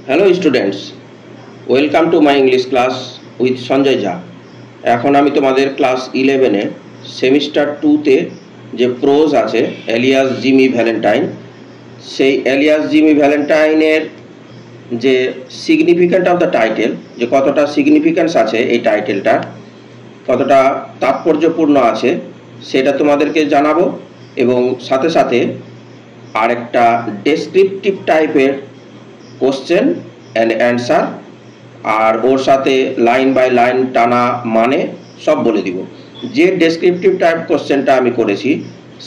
Hello students, welcome to my English class with Sanjay Jha. এখন আমি তোমাদের ক্লাস 11-এ সেমিস্টার 2-তে যে প্রোজ আছে এলিয়াস জিমি ভ্যালেন্টাইন, সেই এলিয়াস জিমি ভ্যালেন্টাইনের যে সিগনিফিক্যান্ট অফ দ্য টাইটেল, যে কতটা সিগনিফিক্যান্স আছে এই টাইটেলটা, কতটা তাৎপর্যপূর্ণ আছে সেটা তোমাদেরকে জানাবো, এবং সাথে সাথে আরেকটা ডেসক্রিপটিভ টাইপের কোশ্চেন অ্যান্ড অ্যান্সার, আর ওর সাথে লাইন বাই লাইন টানা মানে সব বলে দিব। যে ডেসক্রিপটিভ টাইপ কোশ্চেনটা আমি করেছি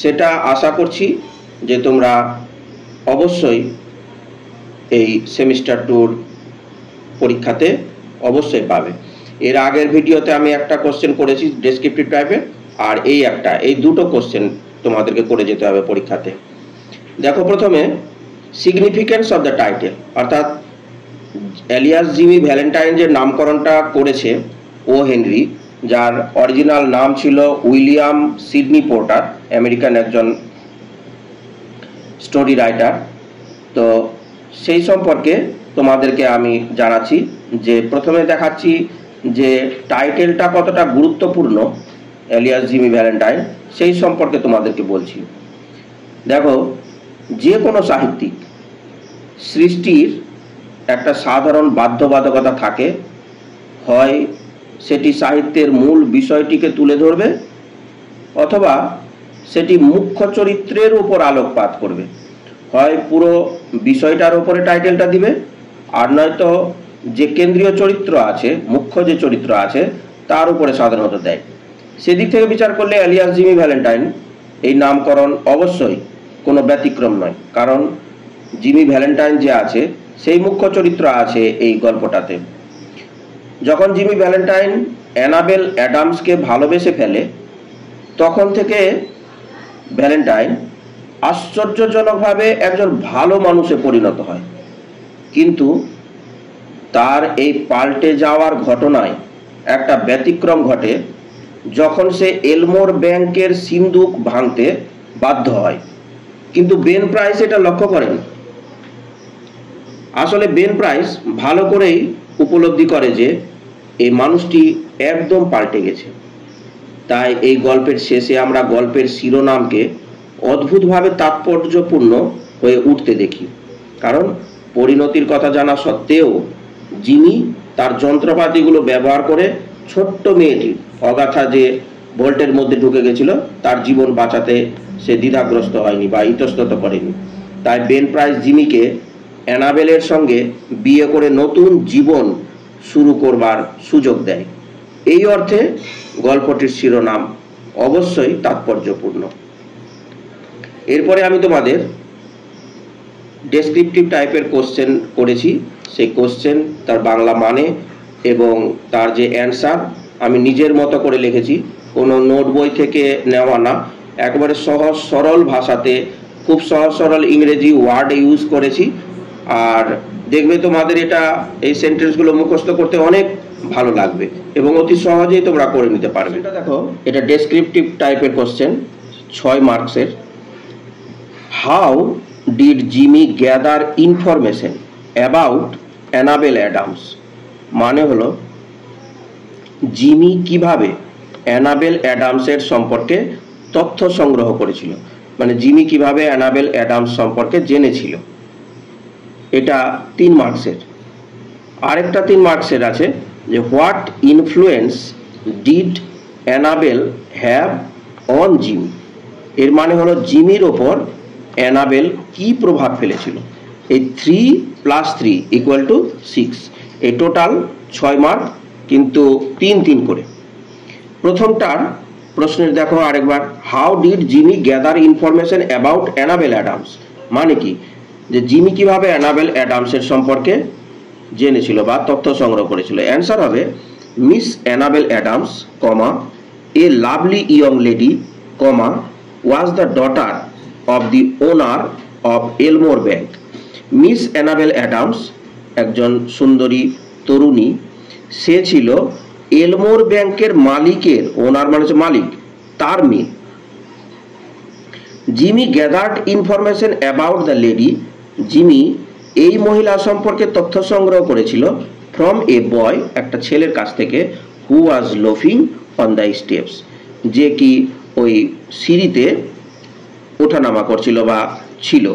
সেটা আশা করছি যে তোমরা অবশ্যই এই সেমিস্টার 2-র পরীক্ষাতে অবশ্যই পাবে। এর আগের ভিডিওতে আমি একটা কোশ্চেন করেছি ডেসক্রিপটিভ টাইপের, আর এই দুটো কোশ্চেন তোমাদেরকে করে যেতে হবে পরীক্ষাতে। দেখো, প্রথমে সিগনিফিক্যান্স অফ দ্য টাইটেল, অর্থাৎ এলিয়াস জিমি ভ্যালেন্টাইন যে নামকরণটা করেছে ও হেনরি, যার অরিজিনাল নাম ছিল উইলিয়াম সিডনি পোর্টার, আমেরিকান একজন স্টোরি রাইটার। তো সেই সম্পর্কে তোমাদেরকে আমি জানাচ্ছি, যে প্রথমে দেখাচ্ছি যে টাইটেলটা কতটা গুরুত্বপূর্ণ এলিয়াস জিমি ভ্যালেন্টাইন, সেই সম্পর্কে তোমাদেরকে বলছি। দেখো, যে কোনো সাহিত্যিক সৃষ্টির একটা সাধারণ বাধ্যবাধকতা থাকে, হয় সেটি সাহিত্যের মূল বিষয়টিকে তুলে ধরবে, অথবা সেটি মুখ্য চরিত্রের উপর আলোকপাত করবে। হয় পুরো বিষয়টার উপরে টাইটেলটা দিবে, আর নয়তো যে কেন্দ্রীয় চরিত্র আছে, মুখ্য যে চরিত্র আছে তার উপরে সাধারণত দেয়। সেদিক থেকে বিচার করলে এলিয়াস জিমি ভ্যালেন্টাইন এই নামকরণ অবশ্যই কোনো ব্যতিক্রম নয়, কারণ জিমি ভ্যালেন্টাইন যে আছে সেই মুখ্য চরিত্র আছে এই গল্পটাতে। যখন জিমি ভ্যালেন্টাইন অ্যানাবেল অ্যাডামসকে ভালোবেসে ফেলে, তখন থেকে ভ্যালেন্টাইন আশ্চর্যজনকভাবে একজন ভালো মানুষে পরিণত হয়। কিন্তু তার এই পাল্টে যাওয়ার ঘটনায় একটা ব্যতিক্রম ঘটে, যখন সে এলমোর ব্যাংকের সিন্দুক ভাঙতে বাধ্য হয়। কিন্তু বেন প্রাইস এটা লক্ষ্য করেন। আসলে বেন প্রাইস ভালো করেই উপলব্ধি করে যে এই মানুষটি একদম পাল্টে গেছে। তাই এই গল্পের শেষে আমরা গল্পের শিরোনামকে অদ্ভুতভাবে তাৎপর্যপূর্ণ হয়ে উঠতে দেখি, কারণ পরিণতির কথা জানা সত্ত্বেও জিমি তার যন্ত্রপাতিগুলো ব্যবহার করে ছোট্ট মেয়েটি অগাথা যে ভল্টের মধ্যে ঢুকে গেছিল তার জীবন বাঁচাতে সে দ্বিধাগ্রস্ত হয়নি বা ইতস্তত করেনি। তাই বেন প্রাইস জিমিকে অ্যানাবেলের সঙ্গে বিয়ে করে নতুন জীবন শুরু করবার সুযোগ দেয়। এই অর্থে গল্পটির শিরোনাম অবশ্যই তাৎপর্যপূর্ণ। এরপরে আমি তোমাদের ডেসক্রিপটিভ টাইপের কোশ্চেন করেছি, সেই কোশ্চেন, তার বাংলা মানে এবং তার যে অ্যান্সার আমি নিজের মতো করে লিখেছি, কোনো নোট বই থেকে নেওয়া না, একেবারে সহজ সরল ভাষাতে খুব সহজ সরল ইংরেজি ওয়ার্ড ইউজ করেছি। আর দেখবে তোমাদের এটা এই সেন্টেন্সগুলো মুখস্থ করতে অনেক ভালো লাগবে এবং অতি সহজেই তোমরা করে নিতে পারবে। এটা দেখো, এটা ডেসক্রিপটিভ টাইপের কোশ্চেন, 6 মার্কসের। How did Jimmy gather information about Annabel Adams? মানে হলো জিমি কিভাবে অ্যানাবেল অ্যাডামসের সম্পর্কে তথ্য সংগ্রহ করেছিল, মানে জিমি কিভাবে অ্যানাবেল অ্যাডামস সম্পর্কে জেনেছিল। এটা 3 মার্কসের। আরেকটা 3 মার্কসের আছে, যে what influence did Annabel have on Jimmy? এর মানে হলো জিমির ওপর অ্যানাবেল কি প্রভাব ফেলেছিল। এই 3 + 3 = 6। এই টোটাল 6 মার্ক, কিন্তু 3 করে। প্রথমটার প্রশ্নের দেখো আরেকবার, how did Jimmy gather information about Annabel Adams? মানে কি, যে জিমি কিভাবে অ্যানাবেল অ্যাডামসের সম্পর্কে জেনেছিল বা তথ্য সংগ্রহ করেছিল। অ্যান্সার হবে Miss Annabel Adams, a lovely young lady, was the daughter of the owner of Elmore bank. Miss Annabel Adams একজন সুন্দরী তরুণী, সে ছিল এলমোর ব্যাংকের মালিকের, ওনার মানে হচ্ছে মালিক, তার মেয়ে। Jimmy gathered information about the lady, Jimmy এই মহিলা সম্পর্কে তথ্য সংগ্রহ করেছিল ফ্রম এ বয়, একটা ছেলের কাছ থেকে, হু ওয়াজ লোফিং অন দ্য স্টেপস, যে কি ওই সিঁড়িতে ওঠানামা করছিল বা ছিল,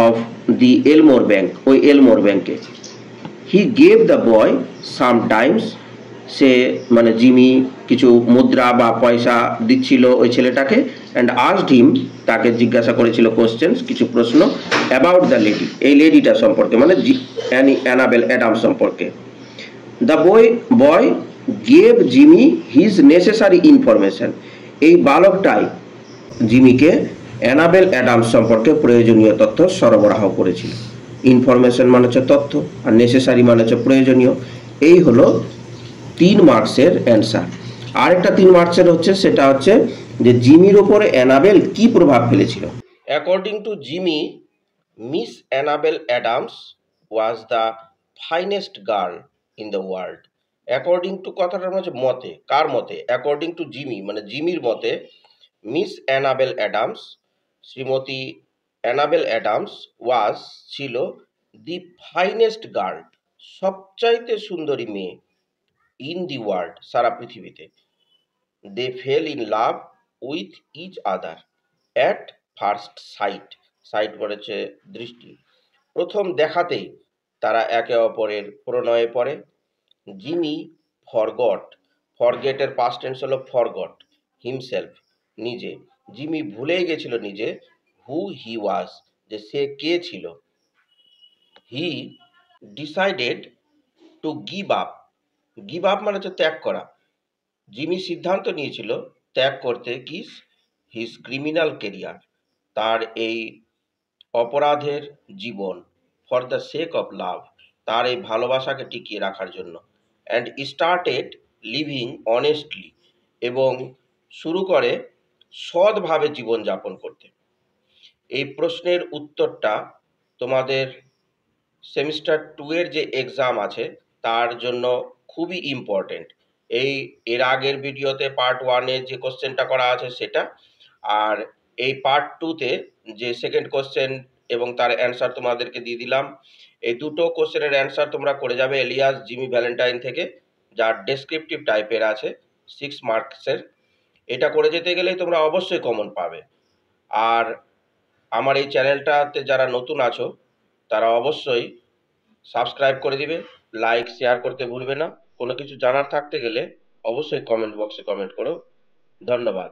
অফ দি এলমোর ব্যাংক, ওই এলমোর ব্যাংকে। He gave the boy sometimes, সে মানে জিমি কিছু মুদ্রা বা পয়সা দিচ্ছিল ওই ছেলেটাকে, অ্যান্ড আস্কড হিম, তাকে জিজ্ঞাসা করেছিল কোশ্চেন্স, কিছু প্রশ্ন, অ্যাবাউট দ্য লেডি, এই লেডিটা সম্পর্কে, মানে অ্যানাবেল অ্যাডামস সম্পর্কে। The boy gave Jimmy his necessary information, এই বালকটাই জিমিকে অ্যানাবেল অ্যাডামস সম্পর্কে প্রয়োজনীয় তথ্য সরবরাহ করেছিল। ইনফরমেশন মানে হচ্ছে তথ্য, আর নেসেসারি মানে হচ্ছে প্রয়োজনীয়। এই হলো 3 মার্কসের অ্যান্সার। আরেকটা 3 মার্কসের হচ্ছে, সেটা হচ্ছে যে জিমির উপরে অ্যানাবেল কি প্রভাব ফেলেছিল। According to Jimmy, Miss Annabel Adams was the finest girl in the world. According to কথাটার মধ্যে মতে, কার মতে? অ্যাকর্ডিং টু জিমি, মানে জিমির মতে মিস অ্যানাবেল অ্যাডামস, শ্রীমতী অ্যানাবেল অ্যাডামস ওয়াজ, ছিল, দি ফাইনেস্ট গার্ল, সবচাইতে সুন্দরী মেয়ে, ইন দি ওয়ার্ল্ড, সারা পৃথিবীতে। They fell in love with each other at first sight, sight বলেছে দৃষ্টি, প্রথম দেখাতেই তারা একে অপরের প্রণয়ে পড়ে। জিমি ফরগট, ফরগেটের পাস্ট টেন্স হলো ফরগট, হিমসেলফ, নিজে, জিমি ভুলেই গেছিল নিজে, হু হি ওয়াজ, যে সে কে ছিল। He decided to give up, give up মানে হচ্ছে ত্যাগ করা, জিমি সিদ্ধান্ত নিয়েছিল ত্যাগ করতে কি, হিজ ক্রিমিনাল কেরিয়ার, তার এই অপরাধের জীবন, for the sake of love, তার এই ভালোবাসাকে টিকিয়ে রাখার জন্য, অ্যান্ড স্টার্টেড লিভিং অনেস্টলি, এবং শুরু করে সৎভাবে জীবনযাপন করতে। এই প্রশ্নের উত্তরটা তোমাদের সেমিস্টার 2 এর যে এক্সাম আছে তার জন্য খুবই ইম্পর্টেন্ট। এর আগের ভিডিওতে পার্ট 1-এ যে কোশ্চেনটা করা আছে সেটা, আর এই পার্ট 2-তে যে সেকেন্ড কোশ্চেন এবং তার অ্যান্সার তোমাদেরকে দিয়ে দিলাম। এই দুটো কোশ্চেনের অ্যান্সার তোমরা করে যাবে এলিয়াস জিমি ভ্যালেন্টাইন থেকে, যার ডেসক্রিপটিভ টাইপের আছে 6 মার্কসের। এটা করে যেতে গেলেই তোমরা অবশ্যই কমন পাবে। আর আমার এই চ্যানেলটাতে যারা নতুন আছো তারা অবশ্যই সাবস্ক্রাইব করে দিবে, লাইক শেয়ার করতে ভুলবে না। কোনো কিছু জানার থাকতে গেলে অবশ্যই কমেন্ট বক্সে কমেন্ট করো। ধন্যবাদ।